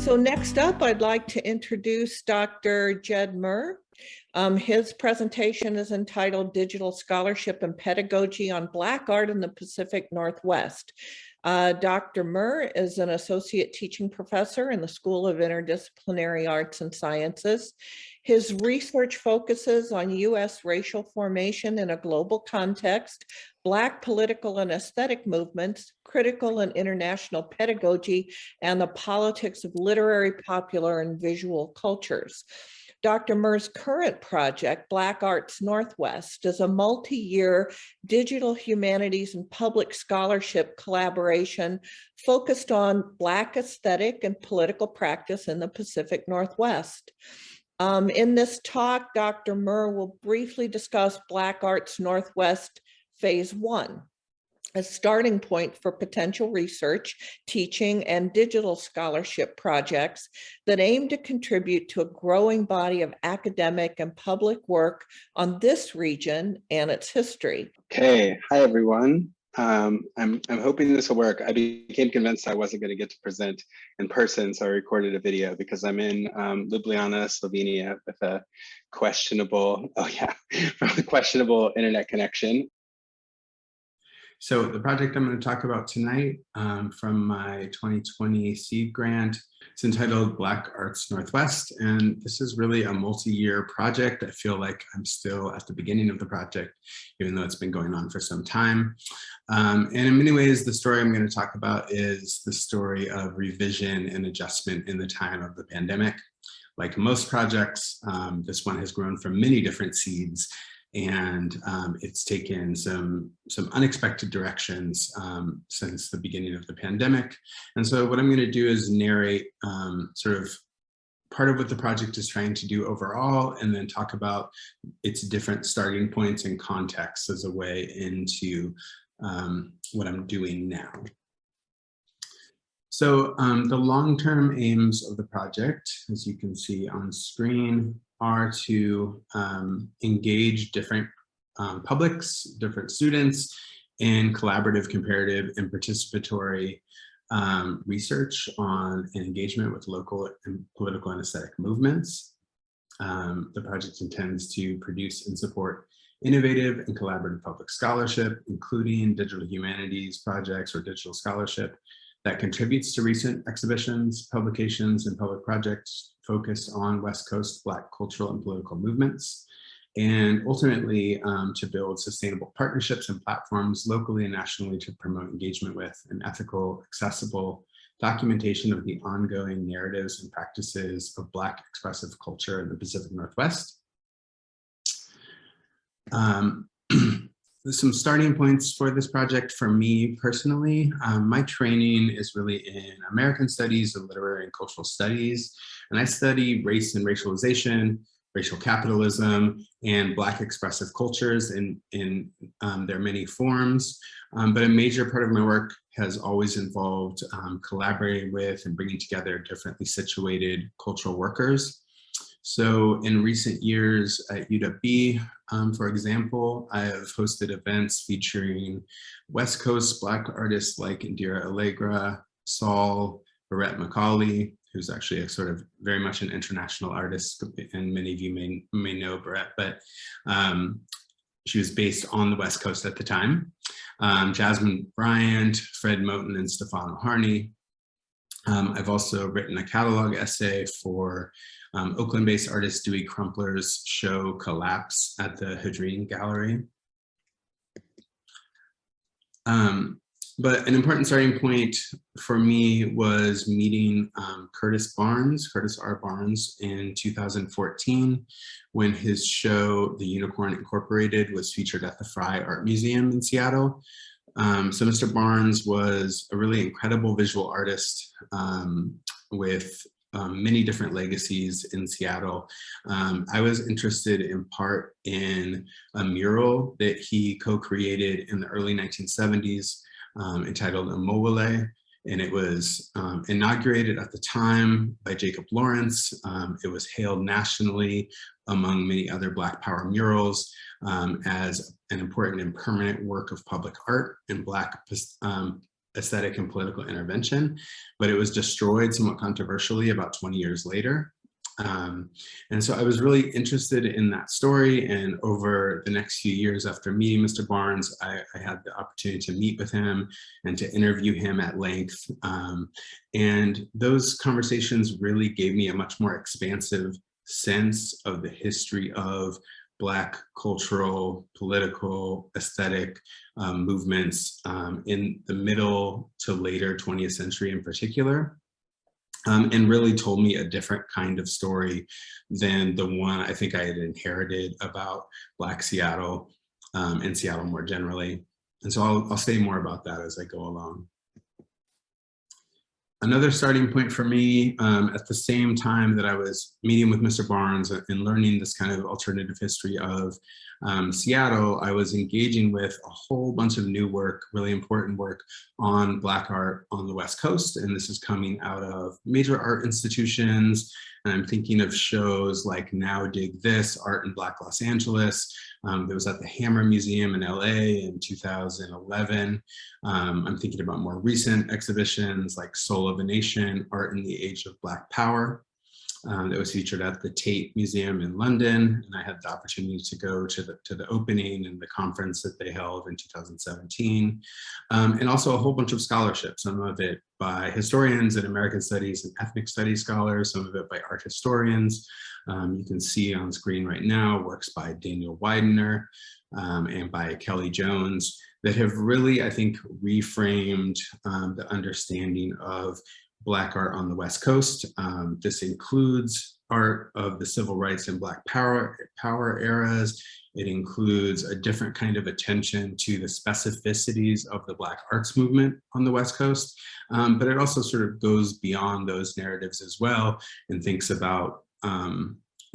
So next up, I'd like to introduce Dr. Jed Murr. His presentation is entitled Digital Scholarship and Pedagogy on Black Art in the Pacific Northwest. Dr. Murr is an associate teaching professor in the School of Interdisciplinary Arts and Sciences. His research focuses on U.S. racial formation in a global context, Black political and aesthetic movements, critical and international pedagogy, and the politics of literary, popular, and visual cultures. Dr. Murr's current project, Black Arts Northwest, is a multi-year digital humanities and public scholarship collaboration focused on Black aesthetic and political practice in the Pacific Northwest. In this talk, Dr. Murr will briefly discuss Black Arts Northwest Phase 1, a starting point for potential research, teaching, and digital scholarship projects that aim to contribute to a growing body of academic and public work on this region and its history. Okay, hi everyone. I'm hoping this will work. I became convinced I wasn't going to get to present in person, so I recorded a video because I'm in Ljubljana, Slovenia, with a questionable, questionable internet connection. So the project I'm going to talk about tonight from my 2020 seed grant, it's entitled Black Arts Northwest, and this is really a multi-year project. I feel like I'm still at the beginning of the project, even though it's been going on for some time. And in many ways, the story I'm going to talk about is the story of revision and adjustment in the time of the pandemic. Like most projects, this one has grown from many different seeds, and it's taken some unexpected directions since the beginning of the pandemic. And so what I'm going to do is narrate sort of part of what the project is trying to do overall, and then talk about its different starting points and contexts as a way into what I'm doing now. So the long-term aims of the project, as you can see on screen, are to engage different publics, different students in collaborative, comparative, and participatory research on and engagement with local and political and aesthetic movements. The project intends to produce and support innovative and collaborative public scholarship, including digital humanities projects or digital scholarship that contributes to recent exhibitions, publications, and public projects focused on West Coast Black cultural and political movements, and ultimately to build sustainable partnerships and platforms locally and nationally to promote engagement with and ethical, accessible documentation of the ongoing narratives and practices of Black expressive culture in the Pacific Northwest. Some starting points for this project for me personally. My training is really in American studies and literary and cultural studies, and I study race and racialization, racial capitalism, and Black expressive cultures in their many forms. But a major part of my work has always involved collaborating with and bringing together differently situated cultural workers. So in recent years at UW, for example, I have hosted events featuring West Coast Black artists like Indira Allegra, Saul, Barrett McCauley, who's actually a sort of very much an international artist, and many of you may know Barrett, but she was based on the West Coast at the time. Jasmine Bryant, Fred Moten, and Stefano Harney. I've also written a catalog essay for Oakland-based artist Dewey Crumpler's show Collapse at the Hadreen Gallery. But an important starting point for me was meeting Curtis R. Barnes in 2014, when his show, The Unicorn Incorporated, was featured at the Frye Art Museum in Seattle. So Mr. Barnes was a really incredible visual artist with many different legacies in Seattle. I was interested in part in a mural that he co-created in the early 1970s entitled Imowole, and it was inaugurated at the time by Jacob Lawrence. It was hailed nationally among many other Black Power murals as an important and permanent work of public art in Black aesthetic and political intervention, but it was destroyed somewhat controversially about 20 years later. And so I was really interested in that story, and over the next few years after meeting Mr. Barnes, I had the opportunity to meet with him and to interview him at length. And those conversations really gave me a much more expansive sense of the history of Black cultural, political, aesthetic movements in the middle to later 20th century in particular. And really told me a different kind of story than the one I think I had inherited about Black Seattle and Seattle more generally. And so I'll say more about that as I go along. Another starting point for me, at the same time that I was meeting with Mr. Barnes and learning this kind of alternative history of Seattle, I was engaging with a whole bunch of new work, really important work on Black art on the West Coast. And this is coming out of major art institutions. And I'm thinking of shows like Now Dig This, Art in Black Los Angeles. That was at the Hammer Museum in LA in 2011. I'm thinking about more recent exhibitions like Soul of a Nation, Art in the Age of Black Power. That was featured at the Tate Museum in London, and I had the opportunity to go to the opening and the conference that they held in 2017, and also a whole bunch of scholarship, some of it by historians and American studies and ethnic studies scholars, some of it by art historians. You can see on screen right now works by Daniel Widener and by Kelly Jones that have really, I think, reframed the understanding of Black art on the West Coast. This includes art of the civil rights and Black power eras. It includes a different kind of attention to the specificities of the Black arts movement on the West Coast. But it also sort of goes beyond those narratives as well and thinks about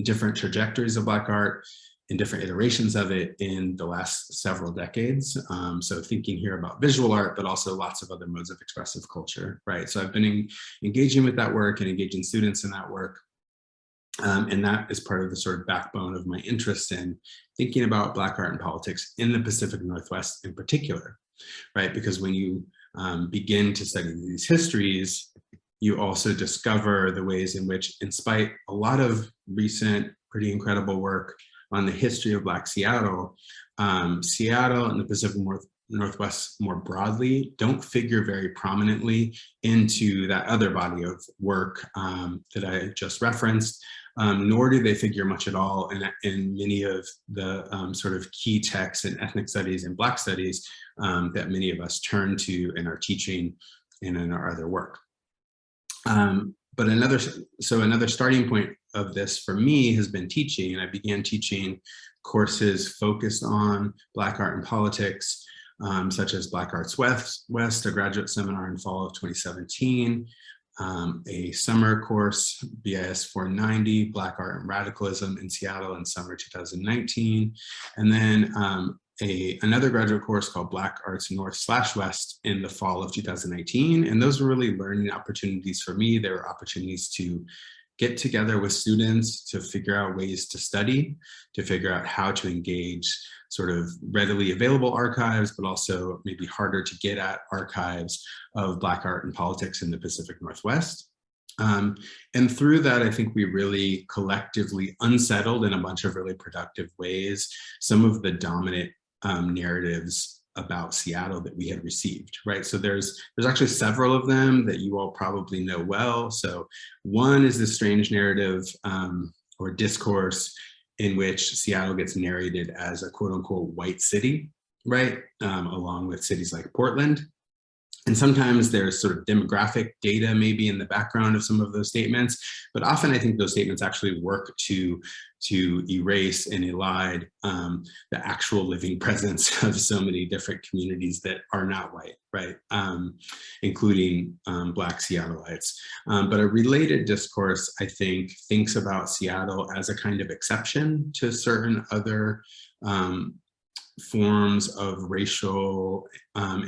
different trajectories of Black art and different iterations of it in the last several decades. So thinking here about visual art, but also lots of other modes of expressive culture, right? So I've been engaging with that work and engaging students in that work. And that is part of the sort of backbone of my interest in thinking about Black art and politics in the Pacific Northwest in particular, right? Because when you begin to study these histories, you also discover the ways in which, in spite a lot of recent, pretty incredible work on the history of Black Seattle, Seattle and the Pacific Northwest more broadly don't figure very prominently into that other body of work that I just referenced, nor do they figure much at all in many of the sort of key texts in ethnic studies and Black studies that many of us turn to in our teaching and in our other work. But another starting point of this for me has been teaching, and I began teaching courses focused on Black art and politics, such as Black Arts West, a graduate seminar in fall of 2017, a summer course, BIS 490, Black Art and Radicalism in Seattle in summer 2019, and then another graduate course called Black Arts North/West in the fall of 2019. And those were really learning opportunities for me. There were opportunities to get together with students to figure out ways to study, to figure out how to engage sort of readily available archives, but also maybe harder to get at archives of Black art and politics in the Pacific Northwest. And through that, I think we really collectively unsettled in a bunch of really productive ways some of the dominant narratives about Seattle that we had received, right? So there's actually several of them that you all probably know well. So one is this strange narrative or discourse in which Seattle gets narrated as a quote unquote white city, right? Along with cities like Portland. And sometimes there's sort of demographic data maybe in the background of some of those statements, but often I think those statements actually work to erase and elide the actual living presence of so many different communities that are not white, right? Including Black Seattleites. But a related discourse, I think, thinks about Seattle as a kind of exception to certain other forms of racial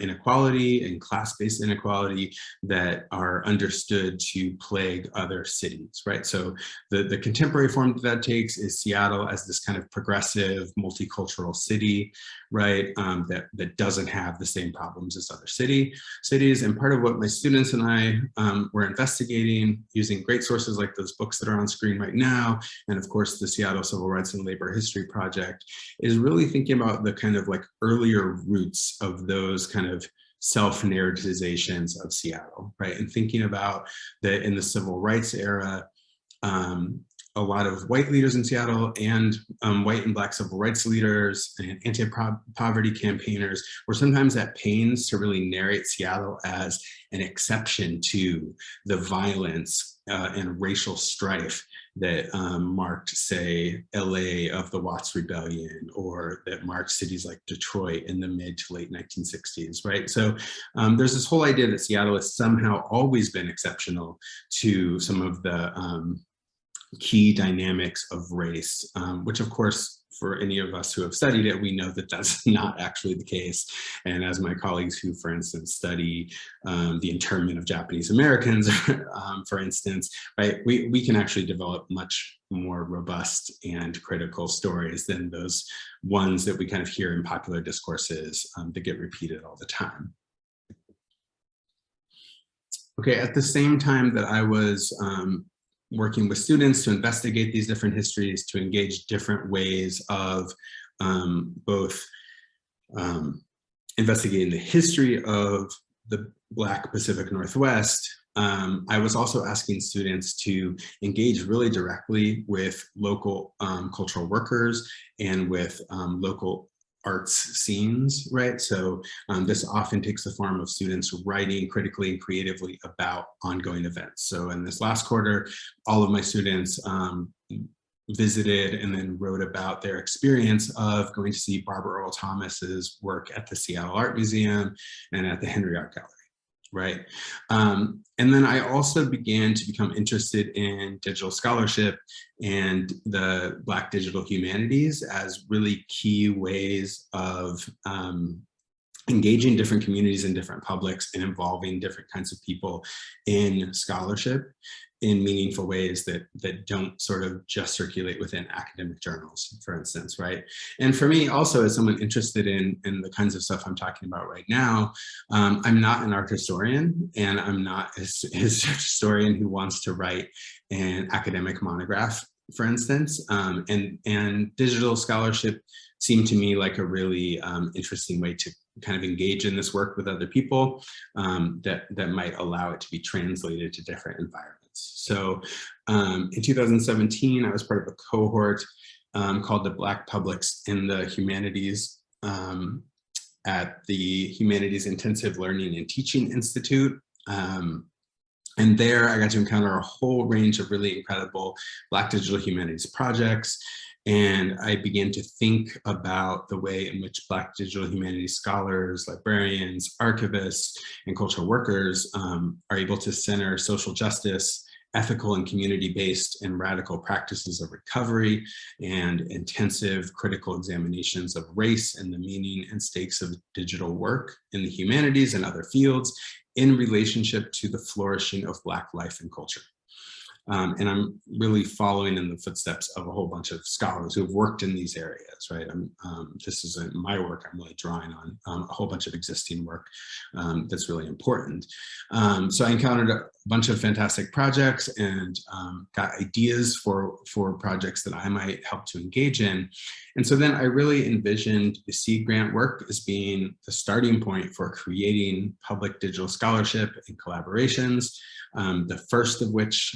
inequality and class-based inequality that are understood to plague other cities, right? So the contemporary form that takes is Seattle as this kind of progressive, multicultural city, right? That doesn't have the same problems as other cities. And part of what my students and I were investigating, using great sources like those books that are on screen right now, and of course the Seattle Civil Rights and Labor History Project, is really thinking about the kind of like earlier roots of those kind of self-narratizations of Seattle, right? And thinking about that in the civil rights era, a lot of white leaders in Seattle and white and Black civil rights leaders and anti-poverty campaigners were sometimes at pains to really narrate Seattle as an exception to the violence and racial strife that marked, say, LA of the Watts Rebellion, or that marked cities like Detroit in the mid to late 1960s, right? So there's this whole idea that Seattle has somehow always been exceptional to some of the key dynamics of race, which of course, for any of us who have studied it, we know that that's not actually the case. And as my colleagues who, for instance, study the internment of Japanese Americans, for instance, right, we can actually develop much more robust and critical stories than those ones that we kind of hear in popular discourses that get repeated all the time. Okay, at the same time that I was working with students to investigate these different histories, to engage different ways of both investigating the history of the Black Pacific Northwest, I was also asking students to engage really directly with local cultural workers and with local arts scenes, right? So this often takes the form of students writing critically and creatively about ongoing events. So in this last quarter, all of my students visited and then wrote about their experience of going to see Barbara Earl Thomas's work at the Seattle Art Museum and at the Henry Art Gallery, right? And then I also began to become interested in digital scholarship and the Black digital humanities as really key ways of engaging different communities and different publics and involving different kinds of people in scholarship in meaningful ways that don't sort of just circulate within academic journals, for instance, right? And for me also, as someone interested in the kinds of stuff I'm talking about right now, I'm not an art historian, and I'm not a historian who wants to write an academic monograph, for instance, and digital scholarship seemed to me like a really interesting way to kind of engage in this work with other people that might allow it to be translated to different environments. So in 2017, I was part of a cohort called the Black Publics in the Humanities at the Humanities Intensive Learning and Teaching Institute. And there I got to encounter a whole range of really incredible Black digital humanities projects. And I began to think about the way in which Black digital humanities scholars, librarians, archivists, and cultural workers are able to center social justice, ethical and community-based and radical practices of recovery, and intensive critical examinations of race and the meaning and stakes of digital work in the humanities and other fields in relationship to the flourishing of Black life and culture. And I'm really following in the footsteps of a whole bunch of scholars who have worked in these areas, right? This isn't my work, I'm really drawing on a whole bunch of existing work that's really important. So I encountered a bunch of fantastic projects and got ideas for projects that I might help to engage in. And so then I really envisioned the seed grant work as being the starting point for creating public digital scholarship and collaborations, the first of which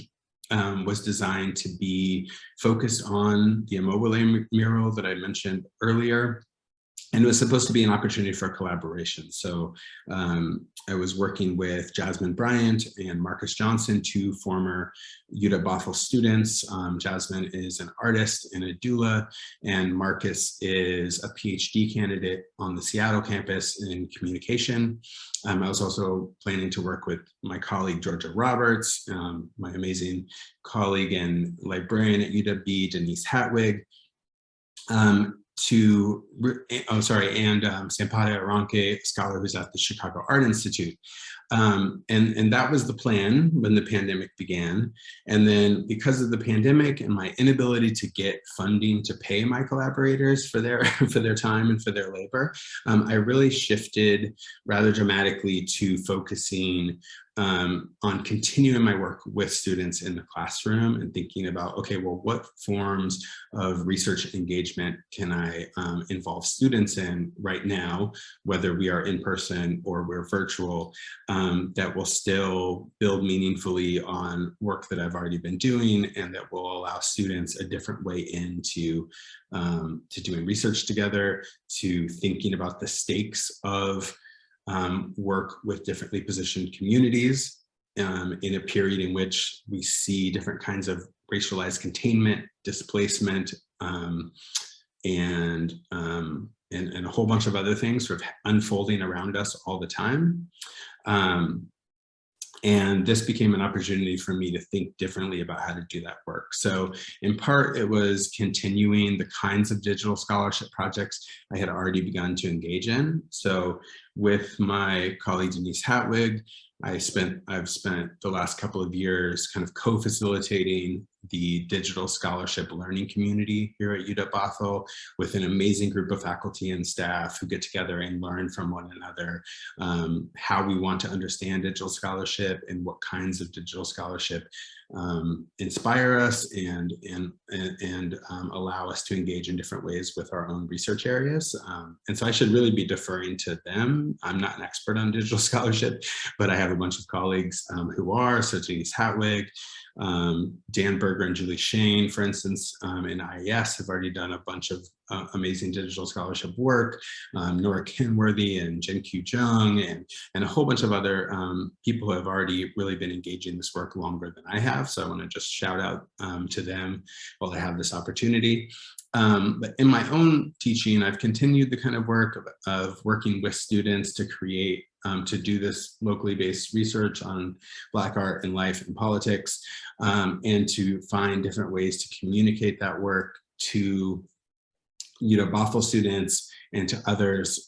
was designed to be focused on the Immobile mural that I mentioned earlier. And it was supposed to be an opportunity for collaboration. So I was working with Jasmine Bryant and Marcus Johnson, two former UW-Bothell students. Jasmine is an artist and a doula, and Marcus is a PhD candidate on the Seattle campus in communication. I was also planning to work with my colleague, Georgia Roberts, my amazing colleague and librarian at UW, Denise Hatwig. Sampaio Aranque, a scholar who's at the Chicago Art Institute. And that was the plan when the pandemic began. And then because of the pandemic and my inability to get funding to pay my collaborators for their for their time and for their labor, I really shifted rather dramatically to focusing on continuing my work with students in the classroom and thinking about, okay, well, what forms of research engagement can I involve students in right now, whether we are in person or we're virtual, that will still build meaningfully on work that I've already been doing and that will allow students a different way into to doing research together, to thinking about the stakes of work with differently positioned communities in a period in which we see different kinds of racialized containment, displacement, and a whole bunch of other things sort of unfolding around us all the time. And this became an opportunity for me to think differently about how to do that work. So in part, it was continuing the kinds of digital scholarship projects I had already begun to engage in. So with my colleague, Denise Hatwig, I've spent the last couple of years kind of co-facilitating the digital scholarship learning community here at UW-Bothell with an amazing group of faculty and staff who get together and learn from one another how we want to understand digital scholarship and what kinds of digital scholarship inspire us and allow us to engage in different ways with our own research areas. And so I should really be deferring to them. I'm not an expert on digital scholarship, but I have a bunch of colleagues who are, so Denise Hatwig, Dan Berger and Julie Shane, for instance, in IES have already done a bunch of amazing digital scholarship work. Nora Kenworthy and Jen Q Jung and a whole bunch of other people who have already really been engaging this work longer than I have. So I want to just shout out to them while I have this opportunity. But in my own teaching, I've continued the kind of work of working with students to create, to do this locally based research on Black art and life and politics, and to find different ways to communicate that work to Bothell students and to others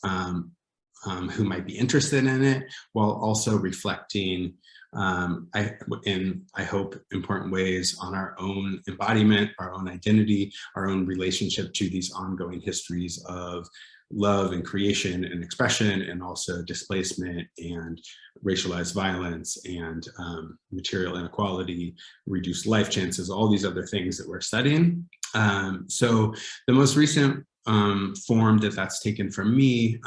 who might be interested in it, while also reflecting in, I hope, important ways on our own embodiment, our own identity, our own relationship to these ongoing histories of love and creation and expression, and also displacement and racialized violence and material inequality, reduced life chances, all these other things that we're studying. So the most recent form that's taken for me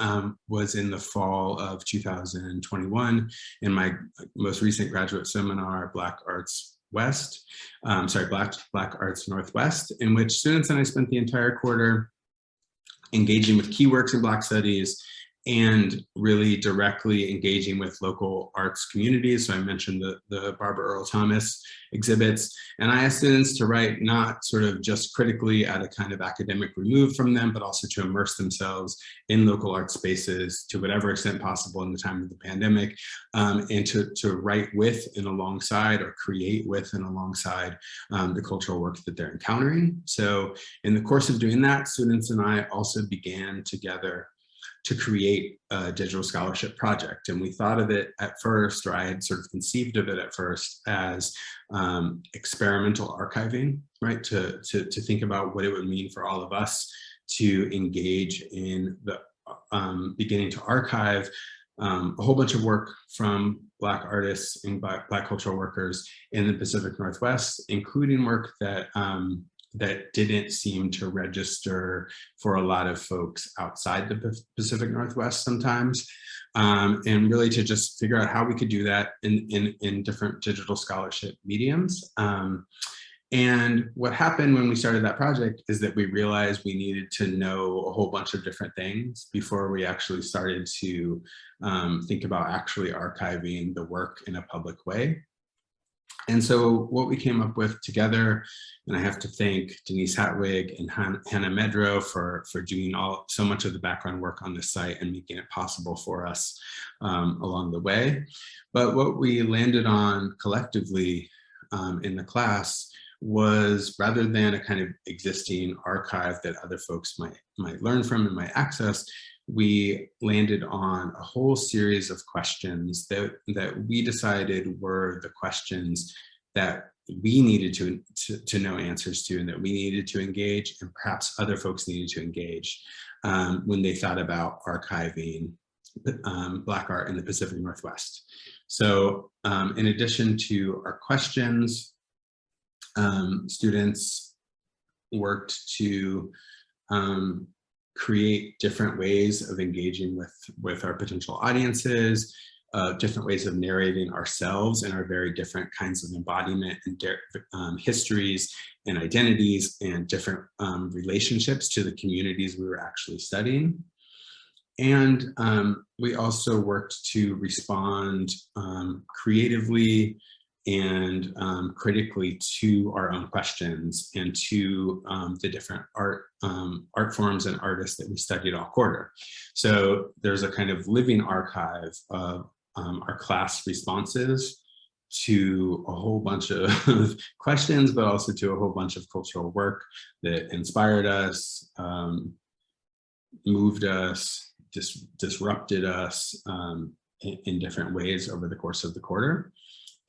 was in the fall of 2021 in my most recent graduate seminar, Black Arts West, Black Arts Northwest, in which students and I spent the entire quarter engaging with key works in Black studies and really directly engaging with local arts communities. So I mentioned the Barbara Earl Thomas exhibits, and I asked students to write not sort of just critically at a kind of academic remove from them, but also to immerse themselves in local art spaces to whatever extent possible in the time of the pandemic, and to write with and alongside, or create with and alongside the cultural work that they're encountering. So in the course of doing that, students and I also began together to create a digital scholarship project. And we thought of it at first, or I had sort of conceived of it at first as experimental archiving, right? To think about what it would mean for all of us to engage in the beginning to archive a whole bunch of work from Black artists and Black cultural workers in the Pacific Northwest, including work that that didn't seem to register for a lot of folks outside the Pacific Northwest sometimes, and really to just figure out how we could do that in different digital scholarship mediums. And what happened when we started that project is that we realized we needed to know a whole bunch of different things before we actually started to think about actually archiving the work in a public way. And so what we came up with together, and I have to thank Denise Hatwig and Hannah Medro for doing so much of the background work on this site and making it possible for us along the way. But what we landed on collectively in the class was, rather than a kind of existing archive that other folks might learn from and might access, we landed on a whole series of questions that we decided were the questions that we needed to know answers to, and that we needed to engage, and perhaps other folks needed to engage when they thought about archiving Black art in the Pacific Northwest. So in addition to our questions, students worked to create different ways of engaging with our potential audiences, different ways of narrating ourselves and our very different kinds of embodiment and histories and identities and different relationships to the communities we were actually studying. And we also worked to respond creatively and critically to our own questions and to the different art forms and artists that we studied all quarter. So there's a kind of living archive of our class responses to a whole bunch of questions, but also to a whole bunch of cultural work that inspired us, moved us, disrupted us in different ways over the course of the quarter.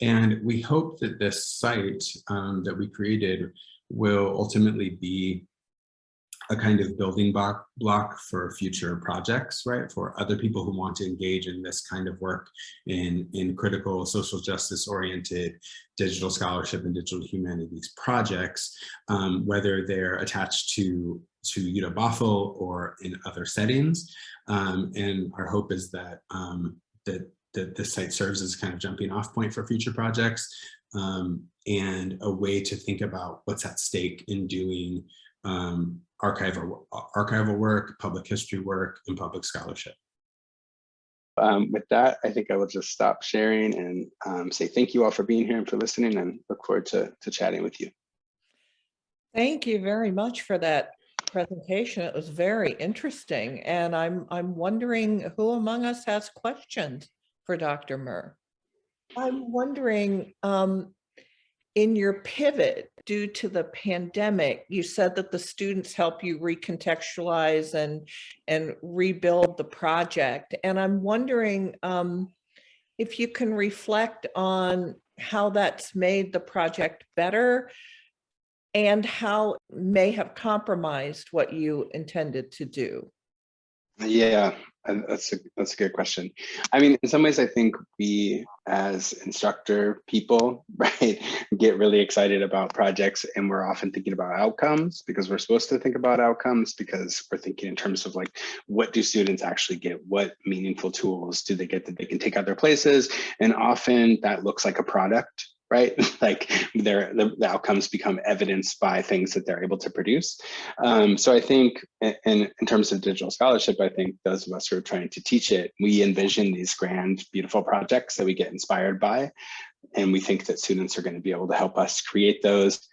And we hope that this site that we created will ultimately be a kind of building block for future projects, right? For other people who want to engage in this kind of work in critical social justice oriented digital scholarship and digital humanities projects, whether they're attached to UW-Bothell or in other settings. And our hope is that that this site serves as a kind of jumping off point for future projects, and a way to think about what's at stake in doing archival work, public history work, and public scholarship. With that, I think I will just stop sharing and say thank you all for being here and for listening, and look forward to chatting with you. Thank you very much for that presentation. It was very interesting. And I'm wondering who among us has questions for Dr. Murr. I'm wondering, in your pivot due to the pandemic, you said that the students help you recontextualize and rebuild the project. And I'm wondering if you can reflect on how that's made the project better and how it may have compromised what you intended to do. Yeah, that's a good question. I mean, in some ways, I think we as instructor people, right, get really excited about projects, and we're often thinking about outcomes because we're supposed to think about outcomes because we're thinking in terms of like, what do students actually get? What meaningful tools do they get that they can take other places? And often that looks like a product, right? Like the outcomes become evidenced by things that they're able to produce. So I think in terms of digital scholarship, I think those of us who are trying to teach it, we envision these grand, beautiful projects that we get inspired by. And we think that students are going to be able to help us create those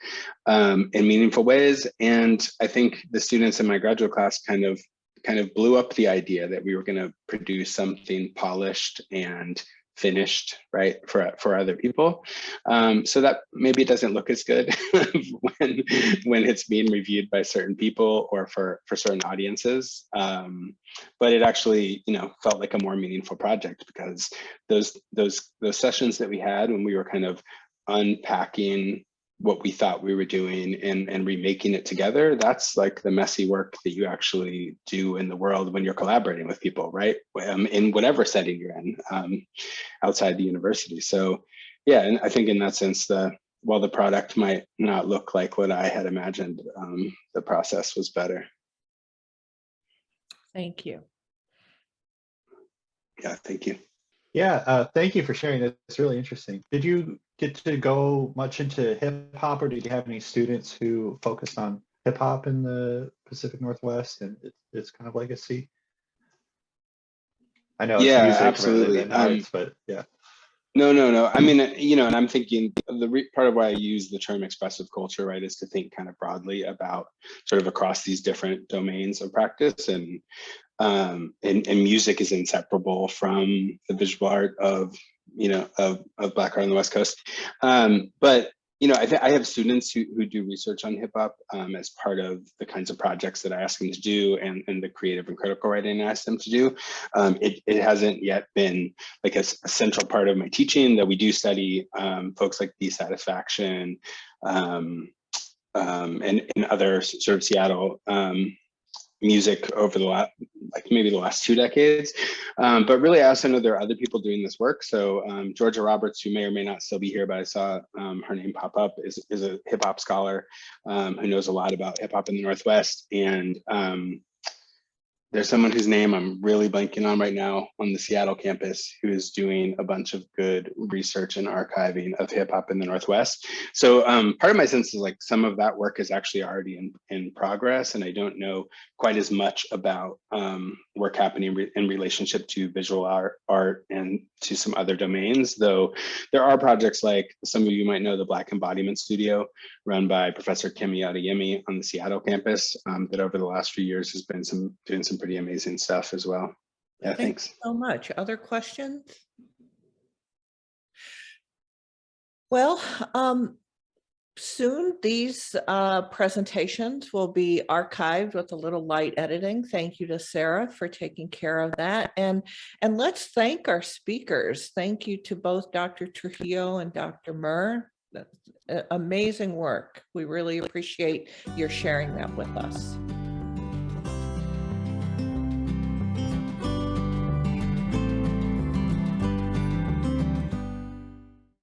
in meaningful ways. And I think the students in my graduate class kind of blew up the idea that we were going to produce something polished and finished, right, for other people. So that maybe it doesn't look as good when it's being reviewed by certain people or for certain audiences. But it actually, felt like a more meaningful project because those sessions that we had when we were kind of unpacking what we thought we were doing and remaking it together, that's like the messy work that you actually do in the world when you're collaborating with people, right? In whatever setting you're in outside the university. So yeah, and I think in that sense, while the product might not look like what I had imagined, the process was better. Thank you. Yeah, thank you. Yeah, thank you for sharing that. It's really interesting. Did you get to go much into hip hop, or did you have any students who focused on hip hop in the Pacific Northwest and its kind of legacy? I know it's music absolutely. rather than arts, but yeah. No. I mean, and I'm thinking part of why I use the term expressive culture, right, is to think kind of broadly about sort of across these different domains of practice, and music is inseparable from the visual art of Black art on the West Coast. But I have students who do research on hip hop as part of the kinds of projects that I ask them to do, and the creative and critical writing I ask them to do. It hasn't yet been like a central part of my teaching, that we do study folks like dissatisfaction and other sort of Seattle music over the last, maybe the last 2 decades. But really, I also know there are other people doing this work. So Georgia Roberts, who may or may not still be here, but I saw her name pop up, is a hip hop scholar who knows a lot about hip hop in the Northwest. And there's someone whose name I'm really blanking on right now on the Seattle campus, who is doing a bunch of good research and archiving of hip hop in the Northwest. So part of my sense is like some of that work is actually already in progress, and I don't know quite as much about work happening in relationship to visual art and to some other domains, though there are projects like, some of you might know, the Black Embodiment Studio, run by Professor Kemi Adeyemi on the Seattle campus, that over the last few years has been doing some pretty amazing stuff as well. Yeah, thanks. Thank you so much. Other questions? Well, soon these presentations will be archived with a little light editing. Thank you to Sarah for taking care of that. And let's thank our speakers. Thank you to both Dr. Trujillo and Dr. Murr. Amazing work. We really appreciate your sharing that with us.